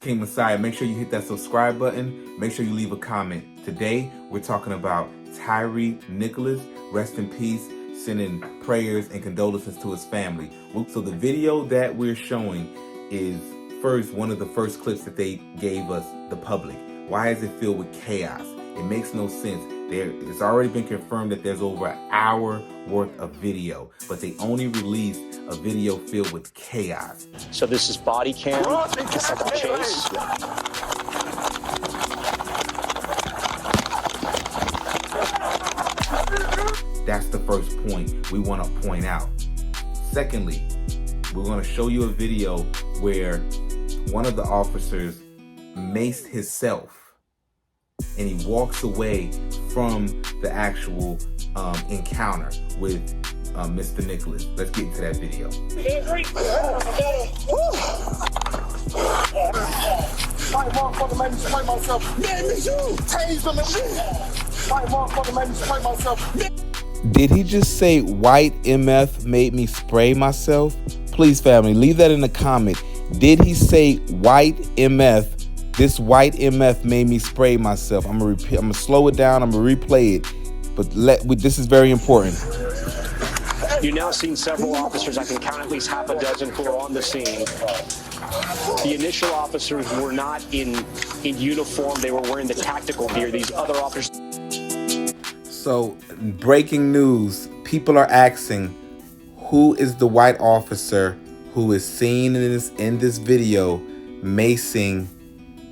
King Messiah, make sure you hit that subscribe button. Make sure you leave a comment. Today, we're talking about Tyre Nicholas. Rest in peace. Sending prayers and condolences to his family. So the video that we're showing is one of the first clips that they gave us, the public. Why is it filled with chaos? It makes no sense. It's already been confirmed that there's over an hour worth of video, but they only released a video filled with chaos. So this is body cam of the chase. That's the first point we want to point out. Secondly, we're going to show you a video where one of the officers maced himself and he walks away from the actual encounter with Mr. Nicholas. Let's get into that video. Did he just say white MF made me spray myself? Please, family, leave that in the comment. Did he say white MF? This white MF made me spray myself. I'm gonna slow it down. I'm gonna replay it, but this is very important. You've now seen several officers. I can count at least half a dozen who are on the scene. The initial officers were not in uniform. They were wearing the tactical gear. These other officers. So, breaking news. People are asking, who is the white officer who is seen in this video macing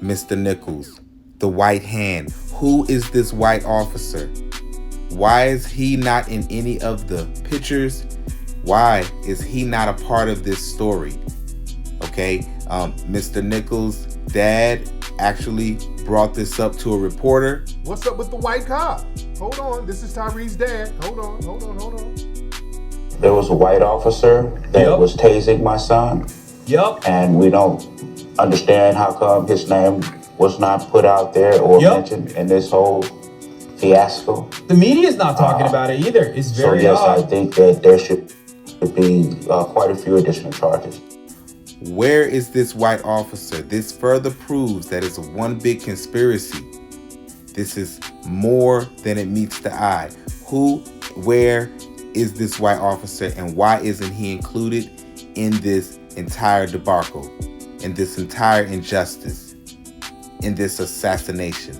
Mr. Nichols? The white hand. Who is this white officer? Why is he not in any of the pictures? Why is he not a part of this story? Okay, Mr. Nichols' dad actually brought this up to a reporter. What's up with the white cop? Hold on, this is Tyre's dad. Hold on. There was a white officer that was tasing my son. And we don't understand how come his name was not put out there or mentioned in this whole fiasco. The media's not talking about it either. It's very So yes, odd. I think that there should be quite a few additional charges. Where is this white officer? This further proves that it's one big conspiracy. This is more than it meets the eye. Where is this white officer, and why isn't he included in this entire debacle, in this entire injustice, in this assassination?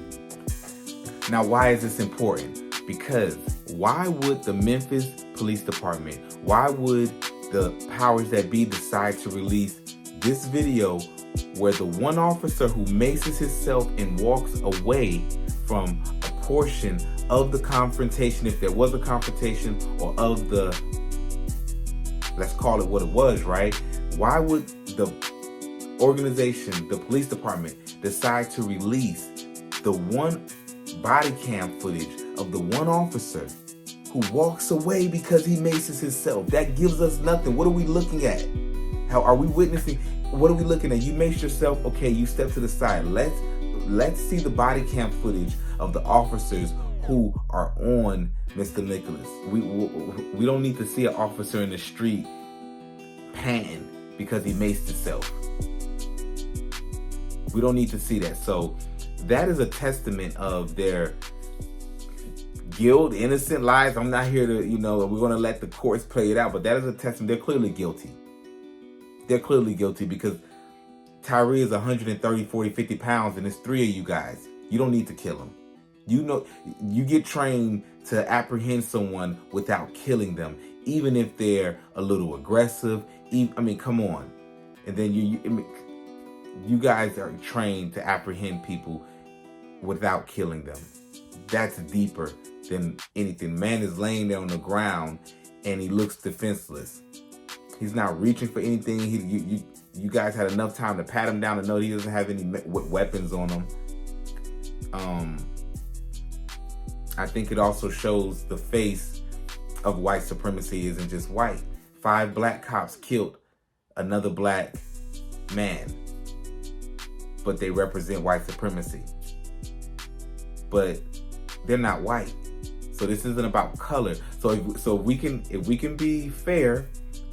Now, why is this important? Because why would the Memphis Police Department, why would the powers that be decide to release this video where the one officer who maces himself and walks away from a portion of the confrontation, if there was a confrontation, or of the, let's call it what it was, right? Why would the organization, the police department, decide to release the one body cam footage of the one officer who walks away because he maces himself? That gives us nothing. What are we looking at? How are we witnessing? What are we looking at? You mace yourself, okay, you step to the side. Let's see the body cam footage of the officers who are on Mr. Nicholas. We don't need to see an officer in the street panting because he maced himself. We don't need to see that. So that is a testament of their guilt, innocent lives. I'm not here to, we're going to let the courts play it out, but that is a testament. They're clearly guilty. They're clearly guilty because Tyre is 130, 40, 50 pounds, and it's three of you guys. You don't need to kill him. You get trained to apprehend someone without killing them, even if they're a little aggressive. Come on. And then you guys are trained to apprehend people without killing them. That's deeper than anything. Man is laying there on the ground and he looks defenseless. He's not reaching for anything. You guys had enough time to pat him down to know he doesn't have any weapons on him. I think it also shows the face of white supremacy isn't just white. 5 black cops killed another black man, but they represent white supremacy. But they're not white. So this isn't about color. So if we can be fair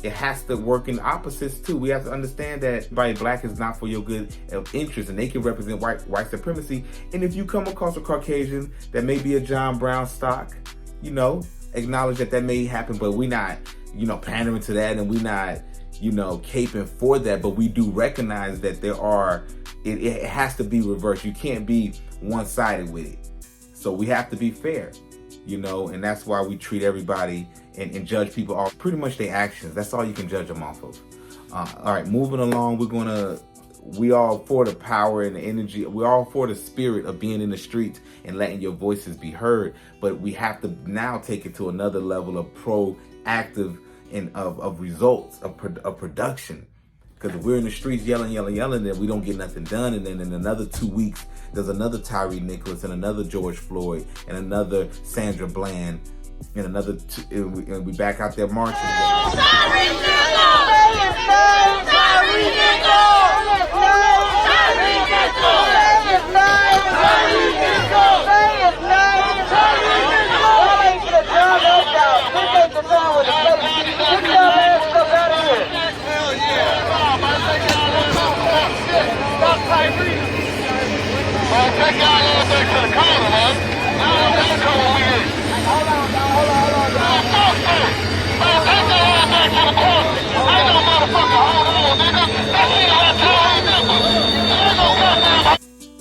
it has to work in opposites too. We have to understand that everybody black is not for your good of interest, and they can represent white supremacy. And if you come across a Caucasian that may be a John Brown stock, you know, acknowledge that may happen, but we not, you know, pandering to that, and we not, you know, caping for that. But we do recognize that there are, it has to be reversed. You can't be one-sided with it. So we have to be fair, you know, and that's why we treat everybody and judge people off pretty much their actions. That's all you can judge them off of. All right, moving along, we all for the power and the energy. We're all for the spirit of being in the streets and letting your voices be heard. But we have to now take it to another level of proactive and of results, of production. Because if we're in the streets yelling, then we don't get nothing done. And then in another 2 weeks, there's another Tyre Nicholas and another George Floyd and another Sandra Bland and another, and we back out there marching. Tyre Nichols! Tyre Nichols! Tyre Nichols!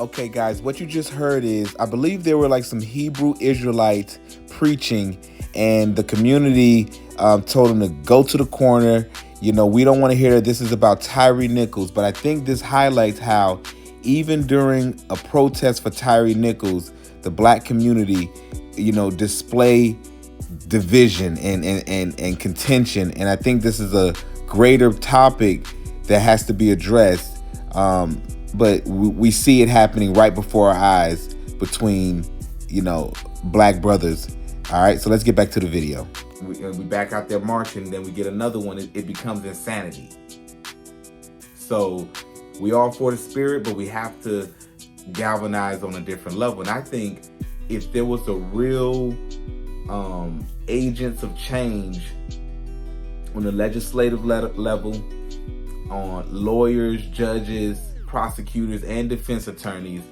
Okay, guys, what you just heard is, I believe there were like some Hebrew Israelites preaching, and the community told them to go to the corner. You know, we don't want to hear that this is about Tyre Nichols, but I think this highlights how even during a protest for Tyre Nichols, the black community, you know, display division and contention. And I think this is a greater topic that has to be addressed. But we see it happening right before our eyes between, you know, black brothers. All right, so let's get back to the video. We back out there marching, then we get another one. It becomes insanity. So we all for the spirit, but we have to galvanize on a different level. And I think if there was a real agents of change on the legislative level, on lawyers, judges, prosecutors, and defense attorneys,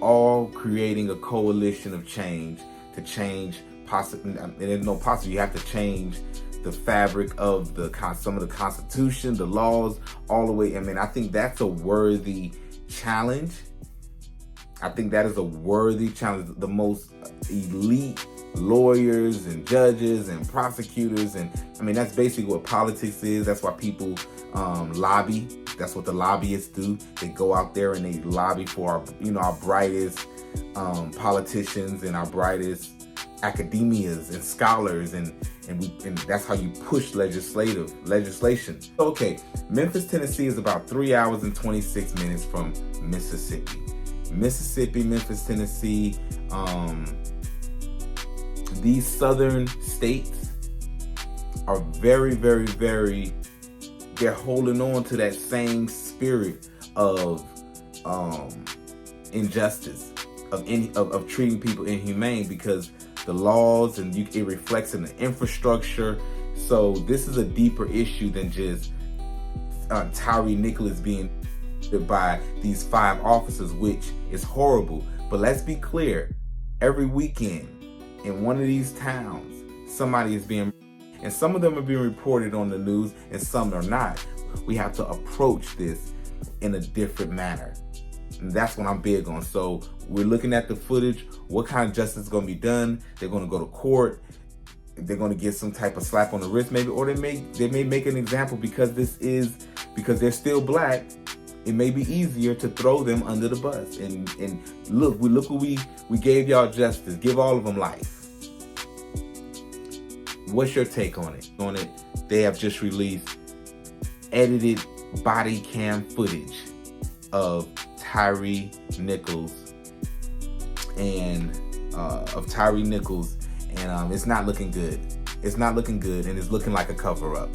all creating a coalition of change to change there's no possible. You have to change the fabric of some of the Constitution, the laws, all the way. I mean, I think that's a worthy challenge. I think that is a worthy challenge. The most elite lawyers and judges and prosecutors, and I mean, that's basically what politics is. That's why people lobby. That's what the lobbyists do. They go out there and they lobby for our brightest politicians and our brightest academias and scholars, and that's how you push legislation. Okay, Memphis, Tennessee is about 3 hours and 26 minutes from Mississippi. Memphis, Tennessee, these southern states are very, very, very, they're holding on to that same spirit of injustice, of treating people inhumane, because the laws and it reflects in the infrastructure. So this is a deeper issue than just Tyre Nichols being by these 5 officers, which is horrible. But let's be clear, every weekend in one of these towns, somebody is being, and some of them are being reported on the news and some are not. We have to approach this in a different manner. And that's what I'm big on. So we're looking at the footage. What kind of justice is going to be done? They're going to go to court. They're going to get some type of slap on the wrist, maybe, or they may make an example because they're still black. It may be easier to throw them under the bus. And look what we gave y'all justice. Give all of them life. What's your take on it? They have just released edited body cam footage of Tyre Nichols and it's not looking good. It's not looking good, and it's looking like a cover-up.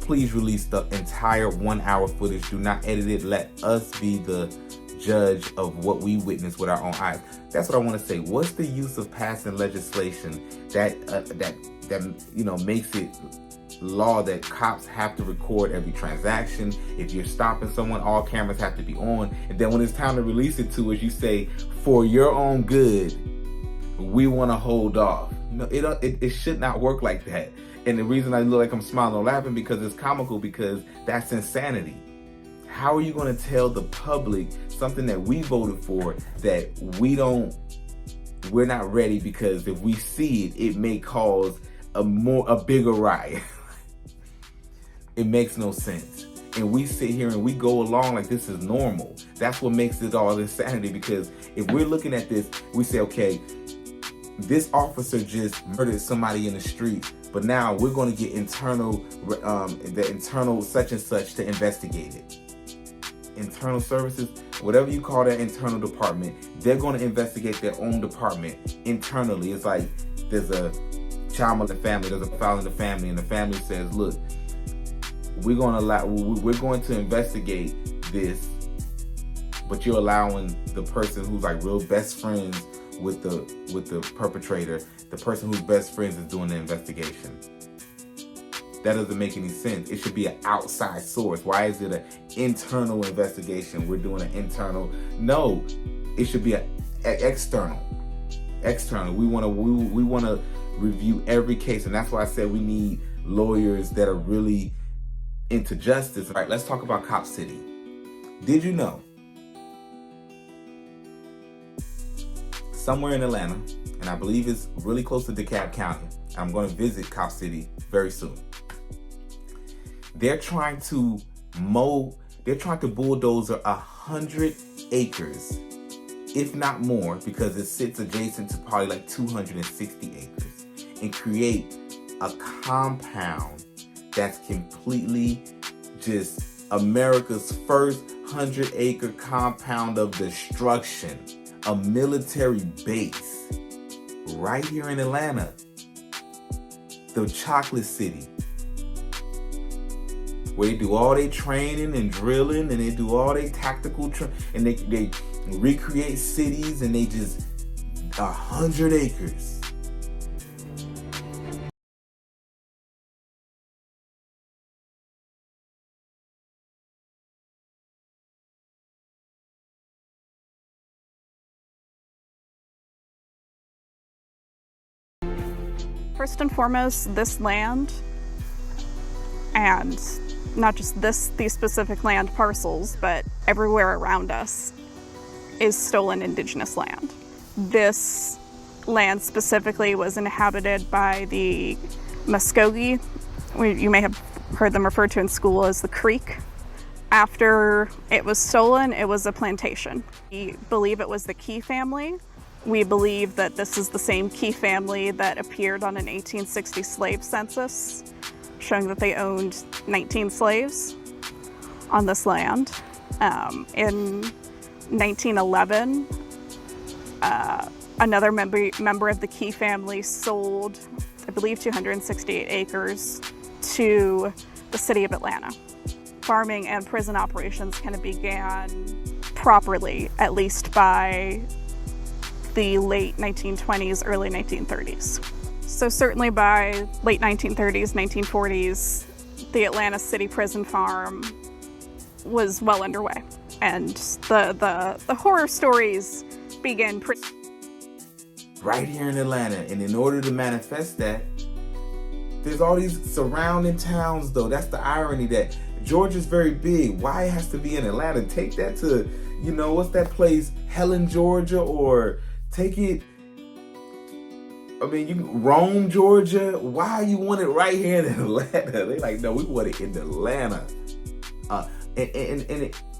Please release the entire 1 hour footage. Do not edit it. Let us be the judge of what we witnessed with our own eyes. That's what I want to say. What's the use of passing legislation that makes it law that cops have to record every transaction. If you're stopping someone, all cameras have to be on. And then when it's time to release it to us, you say, for your own good, we want to hold off. It should not work like that. And the reason I look like I'm smiling or laughing because it's comical, because that's insanity. How are you going to tell the public something that we voted for that we're not ready, because if we see it, it may cause a bigger riot? It makes no sense. And we sit here and we go along like this is normal. That's what makes it all insanity, because if we're looking at this, we say, okay, this officer just murdered somebody in the street, but now we're going to get the internal such and such to investigate it. Internal services, whatever you call that internal department, they're going to investigate their own department internally. It's like there's a child in the family, there's a file in the family, and the family says, look, we're going to investigate this, but you're allowing the person who's like real best friends with the perpetrator, the person who's best friends is doing the investigation. That doesn't make any sense. It should be an outside source. Why is it an internal investigation? We're doing an internal. No, it should be an external. External. We want to review every case, and that's why I said we need lawyers that are really into justice. All right, let's talk about Cop City. Did you know somewhere in Atlanta, and I believe it's really close to DeKalb County, I'm going to visit Cop City very soon. They're trying to bulldozer 100 acres, if not more, because it sits adjacent to probably like 260 acres, and create a compound that's completely just America's first 100-acre compound of destruction, a military base right here in Atlanta, the Chocolate City, where they do all their training and drilling, and they do all their tactical and they recreate cities, and they just 100 acres. First and foremost, this land, and not just these specific land parcels, but everywhere around us, is stolen indigenous land. This land specifically was inhabited by the Muskogee. You may have heard them referred to in school as the Creek. After it was stolen, it was a plantation. We believe it was the Key family. We believe that this is the same Key family that appeared on an 1860 slave census, showing that they owned 19 slaves on this land. In 1911, another member of the Key family sold, I believe, 268 acres to the city of Atlanta. Farming and prison operations kind of began properly, at least by the late 1920s, early 1930s. So certainly by late 1930s, 1940s, the Atlanta City Prison Farm was well underway. And the horror stories began right here in Atlanta. And in order to manifest that, there's all these surrounding towns though. That's the irony, that Georgia's very big. Why it has to be in Atlanta? Take that to, what's that place? Helen, Georgia, or take it, Rome, Georgia. Why you want it right here in Atlanta? They like, no, we want it in Atlanta.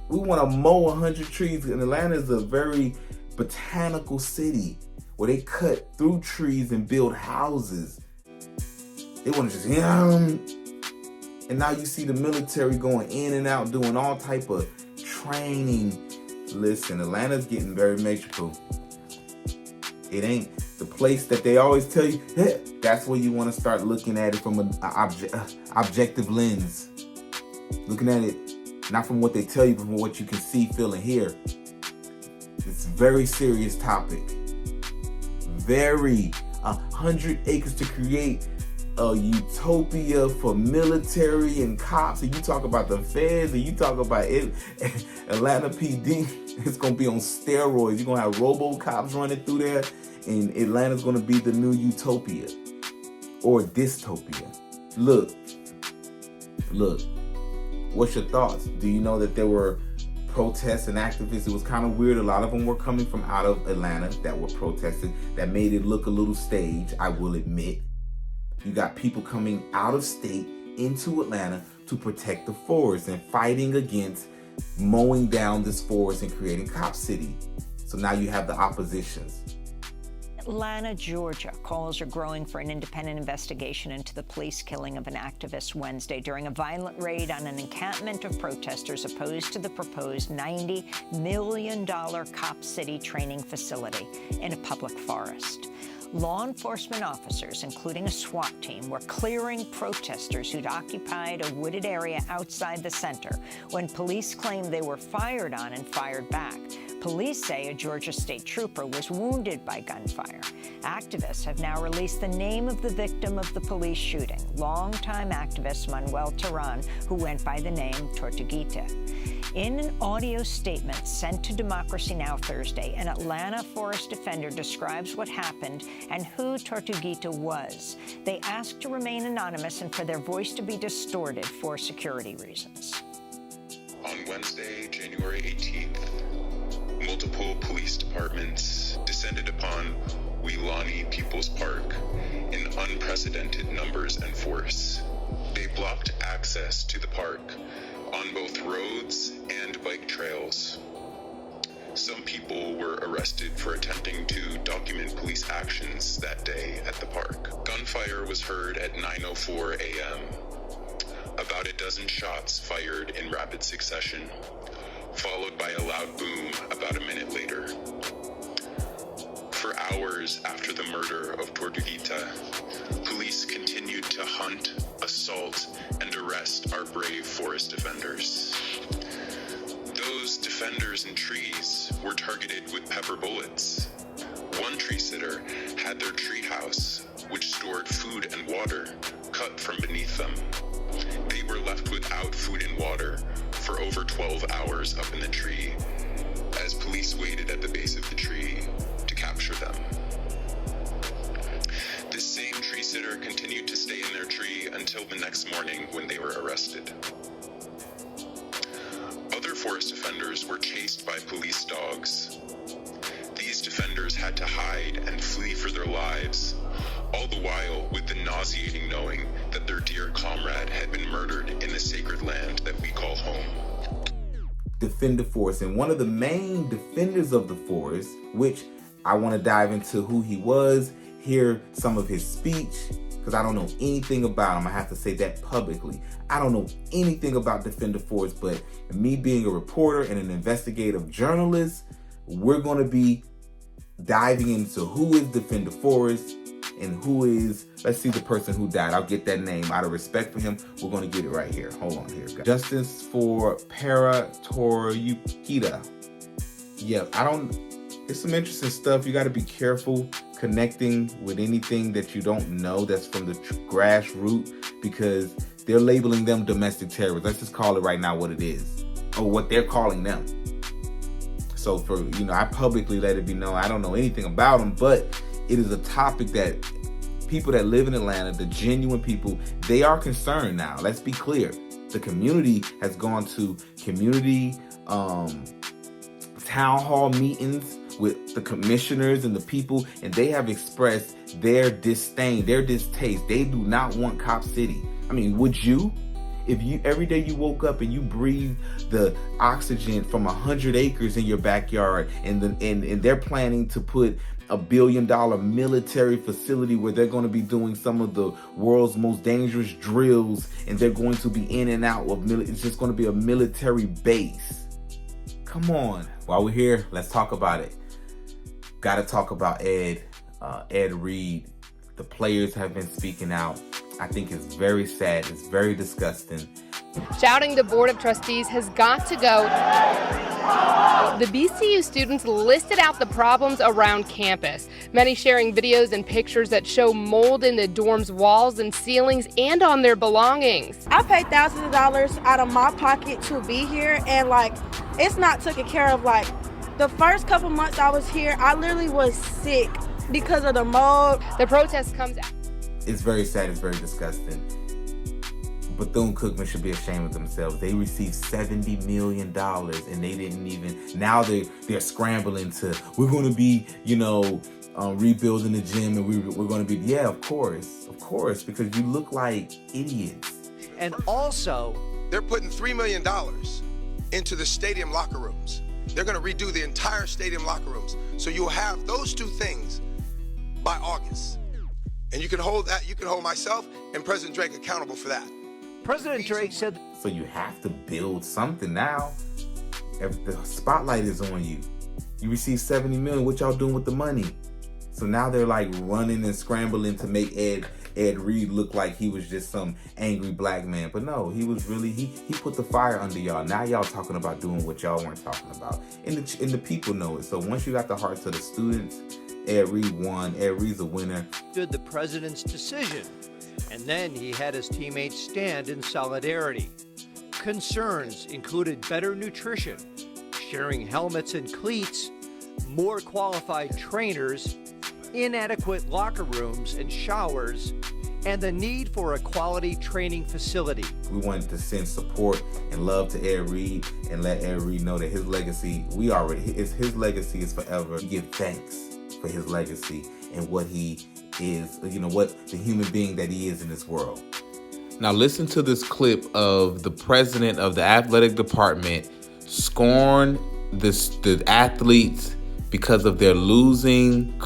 We want to mow 100 trees. And Atlanta is a very botanical city where they cut through trees and build houses. They want to just, and now you see the military going in and out, doing all type of training. Listen, Atlanta's getting very metropolitan. It ain't the place that they always tell you, hey, that's where you want to start looking at it from an objective lens. Looking at it not from what they tell you, but from what you can see, feel, and hear. It's a very serious topic. 100 acres to create a utopia for military and cops, and you talk about the feds, and you talk about it, Atlanta PD, it's gonna be on steroids. You're gonna have robo-cops running through there, and Atlanta's gonna be the new utopia or dystopia. Look, what's your thoughts? Do you know that there were protests and activists? It was kind of weird. A lot of them were coming from out of Atlanta that were protesting. That made it look a little staged, I will admit. You got people coming out of state into Atlanta to protect the forest and fighting against mowing down this forest and creating Cop City. So now you have the oppositions. Atlanta, Georgia. Calls are growing for an independent investigation into the police killing of an activist Wednesday during a violent raid on an encampment of protesters opposed to the proposed $90 million Cop City training facility in a public forest. Law enforcement officers, including a SWAT team, were clearing protesters who'd occupied a wooded area outside the center when police claimed they were fired on and fired back. Police say a Georgia state trooper was wounded by gunfire. Activists have now released the name of the victim of the police shooting, longtime activist Manuel Terán, who went by the name Tortuguita. In an audio statement sent to Democracy Now! Thursday, an Atlanta forest defender describes what happened and who Tortuguita was. They asked to remain anonymous and for their voice to be distorted for security reasons. On Wednesday, January 18th, multiple police departments descended upon Weelaunee People's Park in unprecedented numbers and force. They blocked access to the park on both roads and bike trails. Some people were arrested for attempting to document police actions that day at the park. Gunfire was heard at 9:04 a.m. About a dozen shots fired in rapid succession, followed by a loud boom about a minute later. For hours after the murder of Tortuguita, police continued to hunt, assault, and arrest our brave forest defenders. Those defenders and trees were targeted with pepper bullets. One tree sitter had their tree house, which stored food and water, cut from beneath them. They were left without food and water for over 12 hours up in the tree, as police waited at the base of the tree to capture them. This same tree sitter continued to stay in their tree until the next morning when they were arrested. Other forest defenders were chased by police dogs. These defenders had to hide and flee for their lives, all the while with the nauseating knowing that their dear comrade had been murdered in the sacred land that we call home. Defend the forest, and one of the main defenders of the forest, which I want to dive into who he was, hear some of his speech, because I don't know anything about him. I have to say that publicly. I don't know anything about Defend the Forest, but me being a reporter and an investigative journalist, we're going to be diving into who is Defend the Forest and who is, let's see the person who died. I'll get that name out of respect for him. We're going to get it right here. Hold on here. Justice for Para Tortuguita. Yeah, it's some interesting stuff. You got to be careful connecting with anything that you don't know that's from the grassroots, because they're labeling them domestic terrorists. Let's just call it right now what it is, or what they're calling them. So I publicly let it be known I don't know anything about them, but it is a topic that people that live in Atlanta, the genuine people, they are concerned now. Let's be clear. The community has gone to community town hall meetings with the commissioners and the people, and they have expressed their disdain, their distaste. They do not want Cop City. I mean, would you? If you every day you woke up and you breathed the oxygen from 100 acres in your backyard, and they're planning to put $1 billion military facility where they're going to be doing some of the world's most dangerous drills, and they're going to be in and out of it's just going to be a military base. Come on. While we're here, let's talk about it. Got to talk about Ed Reed. The players have been speaking out. I think it's very sad. It's very disgusting shouting the Board of Trustees has got to go. The BCU students listed out the problems around campus, many sharing videos and pictures that show mold in the dorm's walls and ceilings and on their belongings. I paid thousands of dollars out of my pocket to be here, and it's not taken care of. The first couple months I was here, I literally was sick because of the mold. The protest comes out. It's very sad, it's very disgusting. Bethune-Cookman should be ashamed of themselves. They received $70 million and they didn't even, now they're scrambling to, we're going to be, rebuilding the gym and we're going to be, yeah, of course, because you look like idiots. And also, they're putting $3 million into the stadium locker rooms. They're going to redo the entire stadium locker rooms. So you'll have those two things by August. And you can hold myself and President Drake accountable for that. President Drake said... So you have to build something now. If the spotlight is on you. You receive $70 million, what y'all doing with the money? So now they're running and scrambling to make Ed Reed look like he was just some angry black man. But no, he was really, he put the fire under y'all. Now y'all talking about doing what y'all weren't talking about. And the people know it. So once you got the hearts of the students, Ed Reed won. Ed Reed's a winner. Stood the president's decision. And then he had his teammates stand in solidarity. Concerns included better nutrition, sharing helmets and cleats, more qualified trainers, inadequate locker rooms and showers, and the need for a quality training facility. We wanted to send support and love to Ed Reed and let Ed Reed know that his legacy, his legacy is forever. We give thanks for his legacy and what he is, what the human being that he is in this world. Now listen to this clip of the president of the athletic department scorn the athletes because of their losing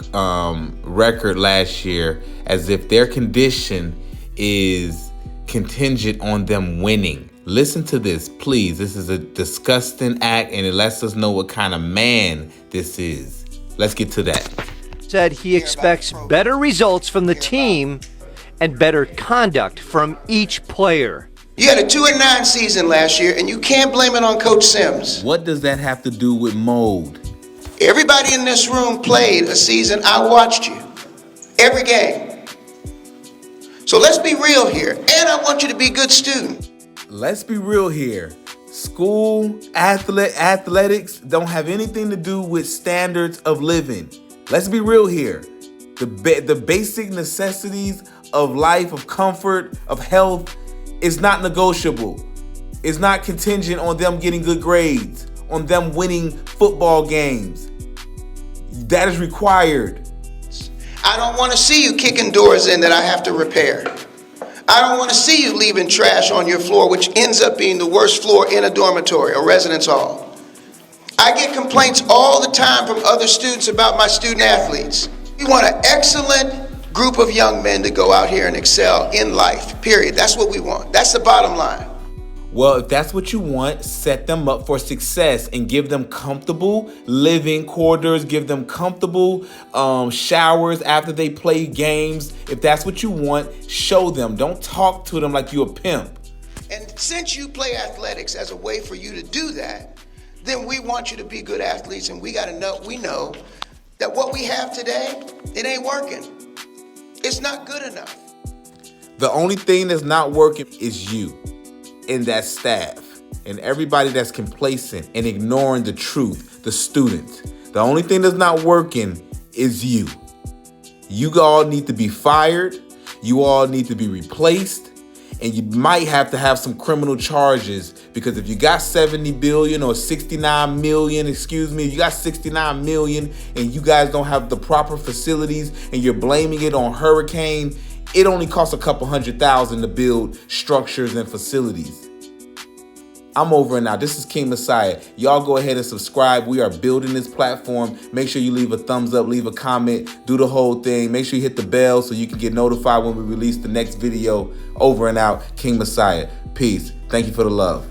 record last year, as if their condition is contingent on them winning. Listen to this, please. This is a disgusting act, and it lets us know what kind of man this is. Let's get to that. Said he expects better results from the team and better conduct from each player. You had a 2-9 season last year, and you can't blame it on Coach Sims. What does that have to do with mold? Everybody in this room played a season. I watched you. Every game. So let's be real here. And I want you to be a good student. Let's be real here. School, athletics don't have anything to do with standards of living. Let's be real here. The basic necessities of life, of comfort, of health is not negotiable. It's not contingent on them getting good grades, on them winning football games. That is required. I don't want to see you kicking doors in that I have to repair. I don't want to see you leaving trash on your floor, which ends up being the worst floor in a dormitory or residence hall. I get complaints all the time from other students about my student athletes. We want an excellent group of young men to go out here and excel in life, period. That's what we want. That's the bottom line. Well, if that's what you want, set them up for success and give them comfortable living quarters, give them comfortable showers after they play games. If that's what you want, show them. Don't talk to them like you're a pimp. And since you play athletics as a way for you to do that, then we want you to be good athletes, and we know that what we have today, it ain't working. It's not good enough. The only thing that's not working is you and that staff and everybody that's complacent and ignoring the truth, the students. The only thing that's not working is you. You all need to be fired. You all need to be replaced. And you might have to have some criminal charges, because if you got 70 billion or 69 million, you got 69 million and you guys don't have the proper facilities and you're blaming it on hurricane, it only costs a couple $100,000 to build structures and facilities. I'm over and out. This is King Messiah. Y'all go ahead and subscribe. We are building this platform. Make sure you leave a thumbs up, leave a comment, do the whole thing. Make sure you hit the bell so you can get notified when we release the next video. Over and out. King Messiah. Peace. Thank you for the love.